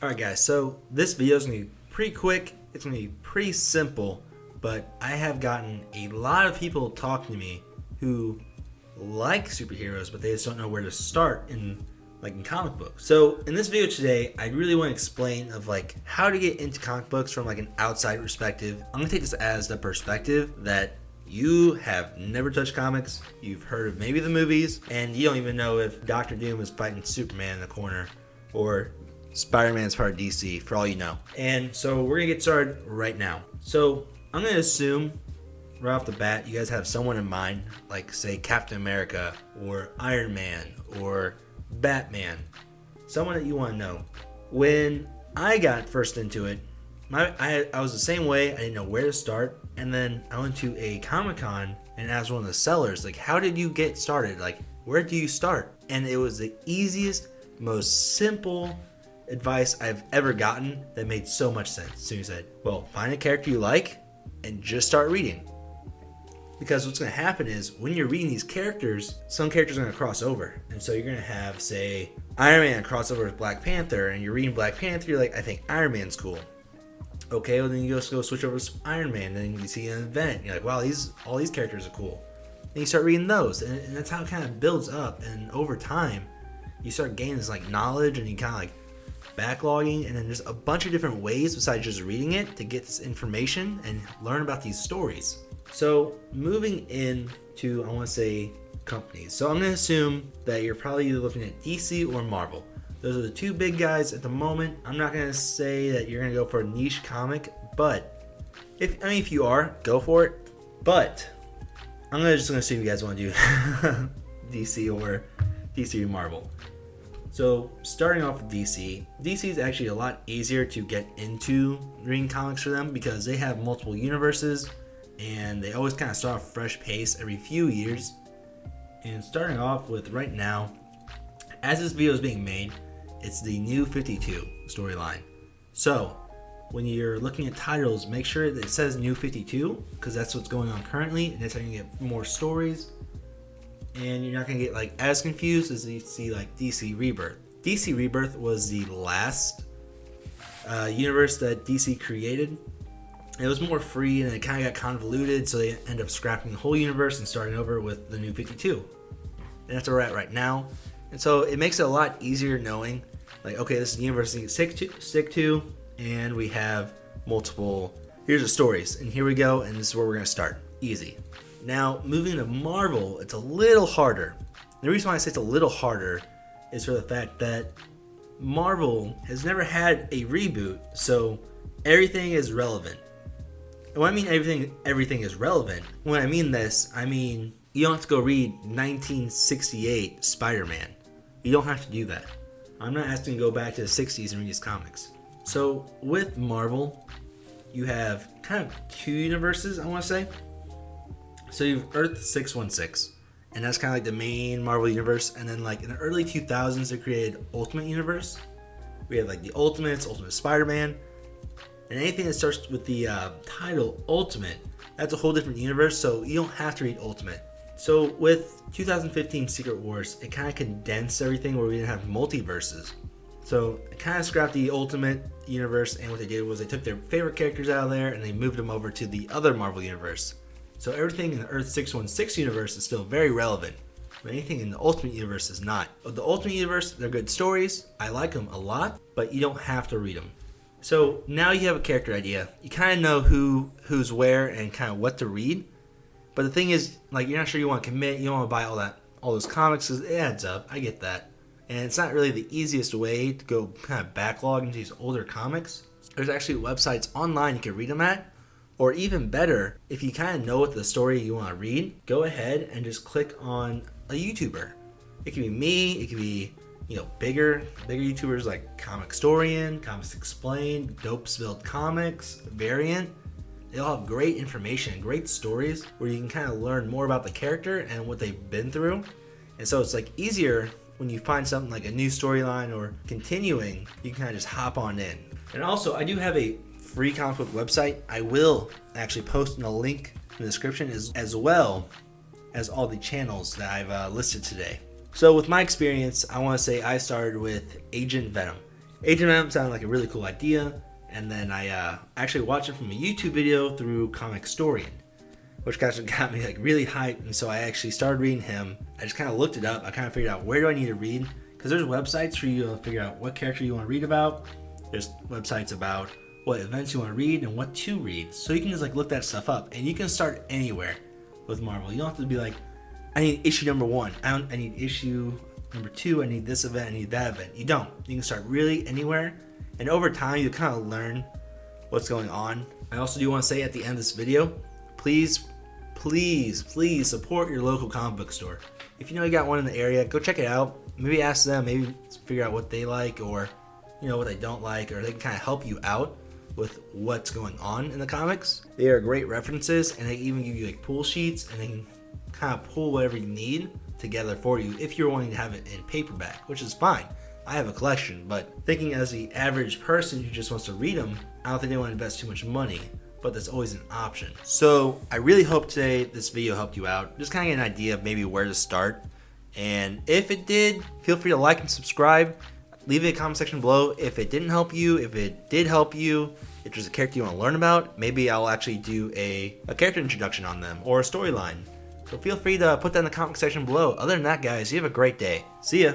Alright guys, so this video is going to be pretty quick, it's going to be pretty simple, but I have gotten a lot of people talking to me who like superheroes, but they just don't know where to start in comic books. So in this video today, I really want to explain of how to get into comic books from an outside perspective. I'm going to take this as the perspective that you have never touched comics, you've heard of maybe the movies, and you don't even know if Doctor Doom is fighting Superman in the corner, or Spider-Man's part of DC, for all you know. And so we're going to get started right now. So I'm going to assume right off the bat you guys have someone in mind, like say Captain America, or Iron Man, or Batman. Someone that you want to know. When I got first into it, I was the same way. I didn't know where to start. And then I went to a Comic-Con and asked one of the sellers, how did you get started? Where do you start? And it was the easiest, most simple advice I've ever gotten that made so much sense. So he said, well, find a character you like and just start reading. Because what's going to happen is when you're reading these characters, some characters are going to cross over. And so you're going to have, say, Iron Man cross over with Black Panther, and you're reading Black Panther, you're like, I think Iron Man's cool. Okay, well then you go switch over to Iron Man, then you see an event, you're like, wow, all these characters are cool. And you start reading those, and that's how it kind of builds up, and over time, you start gaining this knowledge, and you kind of backlogging, and then there's a bunch of different ways besides just reading it to get this information and learn about these stories. So moving into, I want to say, companies. So I'm going to assume that you're probably either looking at DC or Marvel. Those are the two big guys at the moment. I'm not going to say that you're going to go for a niche comic, but if you are, go for it. But I'm just going to assume you guys want to do DC or Marvel. So starting off with DC is actually a lot easier to get into reading comics for them because they have multiple universes and they always kind of start off fresh pace every few years. And starting off with right now, as this video is being made, it's the New 52 storyline. So when you're looking at titles, make sure that it says New 52 because that's what's going on currently, and that's how you get more stories. And you're not going to get as confused as you see DC Rebirth. DC Rebirth was the last universe that DC created. It was more free and it kind of got convoluted, so they ended up scrapping the whole universe and starting over with the New 52. And that's where we're at right now. And so it makes it a lot easier knowing, okay, this is the universe you can stick to, and we have multiple, here's the stories, and here we go, and this is where we're going to start. Easy. Now, moving to Marvel, it's a little harder. The reason why I say it's a little harder is for the fact that Marvel has never had a reboot, so everything is relevant. And when I mean everything is relevant, when I mean this, I mean you don't have to go read 1968 Spider-Man. You don't have to do that. I'm not asking you to go back to the 60s and read these comics. So with Marvel, you have kind of two universes, I want to say. So you have Earth 616, and that's kind of the main Marvel universe. And then in the early 2000s, they created Ultimate Universe. We have the Ultimate Spider-Man, and anything that starts with the title Ultimate, that's a whole different universe. So you don't have to read Ultimate. So with 2015 Secret Wars, it kind of condensed everything where we didn't have multiverses. So it kind of scrapped the Ultimate Universe, and what they did was they took their favorite characters out of there and they moved them over to the other Marvel Universe. So everything in the Earth 616 universe is still very relevant, but anything in the Ultimate Universe is not. But the Ultimate Universe, they're good stories. I like them a lot, but you don't have to read them. So now you have a character idea. You kind of know who's where and kind of what to read. But the thing is, you're not sure you want to commit. You don't want to buy all those comics because it adds up. I get that. And it's not really the easiest way to go kind of backlog into these older comics. There's actually websites online you can read them at. Or even better, if you kind of know what the story you want to read, go ahead and just click on a YouTuber. It could be me, it could be bigger YouTubers like Comicstorian, Comics Explained, Dope Spilled Comics, Variant. They all have great information, great stories where you can kind of learn more about the character and what they've been through. And so it's easier when you find something like a new storyline or continuing, you can kind of just hop on in. And also, I do have a free comic book website. I will actually post in a link in the description as well as all the channels that I've listed today. So with my experience, I want to say I started with Agent Venom. Agent M sounded like a really cool idea, and then I actually watched it from a YouTube video through Comic Storian, which actually got me like really hyped, and so I actually started reading him. I just kind of looked it up. I kind of figured out where do I need to read, because there's websites for you to figure out what character you want to read about. There's websites about what events you want to read and what to read, so you can just like look that stuff up, and you can start anywhere with Marvel. You don't have to be like, I need issue number 1, I need issue number 2, I need this event, I need that event. You don't. You can start really anywhere, and over time you kind of learn what's going on. I also do want to say at the end of this video, please support your local comic book store. If you know you got one in the area, go check it out. Maybe ask them, maybe figure out what they like, or what they don't like, or they can kind of help you out with what's going on in the comics. They are great references, and they even give you like pull sheets, and they can kind of pull whatever you need together for you if you're wanting to have it in paperback, which is fine. I have a collection, but thinking as the average person who just wants to read them, I don't think they want to invest too much money, but that's always an option. So I really hope today this video helped you out. Just kind of get an idea of maybe where to start. And if it did, feel free to like and subscribe. Leave it in the comment section below if it didn't help you, if it did help you, if there's a character you want to learn about. Maybe I'll actually do a character introduction on them or a storyline. So feel free to put that in the comment section below. Other than that, guys, you have a great day. See ya.